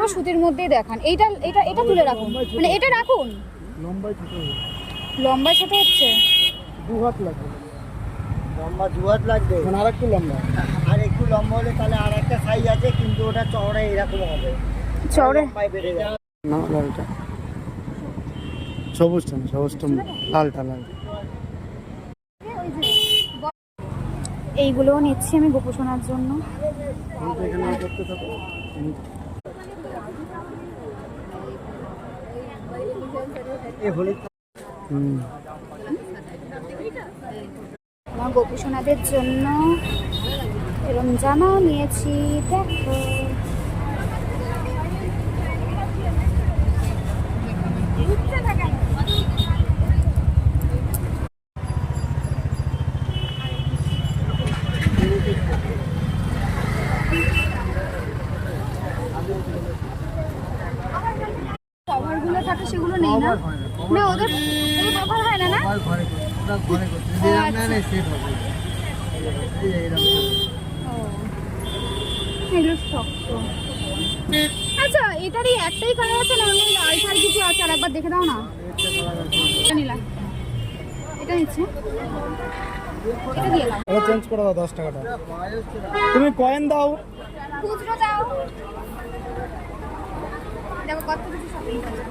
আমাকে সুতির মধ্যেই দেখান। এইটা এটা এটা তুলে রাখুন, মানে এটা রাখুন। লম্বায় ছোট হচ্ছে, 2 হাত লাগবে। লম্বা 2 হাত লাগবে, মানে আরেকটু লম্বা। আর একটু লম্বা হলে তাহলে আর একটা সাইজ আছে, কিন্তু ওটা চওড়া এরকম হবে, চওড়া লম্বায় বেড়ে যাবে। না লালটা, সবুজটা না, সবুজটা লালটা। এইগুলোও নিচ্ছি আমি গোপোষণার জন্য। এখানে করতে থাকো। আমার গোপোষণাদের জন্য এরকম জামাও নিয়েছি, দেখো। কভারগুলো থাকে সেগুলো নেই না? না ওদের কভার হয় না, না? এগুলো শক্ত। আচ্ছা, এটারই একটাই কালার আছে না? আর কিছু আছে? আর একবার দেখে দাও না। এটা নিলাম, এটা নিচ্ছে, এটা দিয়ে দাও। এটা চেঞ্জ করে দাও 10 টাকাটা। তুমি কয়েন দাও, খুচরো দাও। দেখো কত কিছু শপিং করলাম।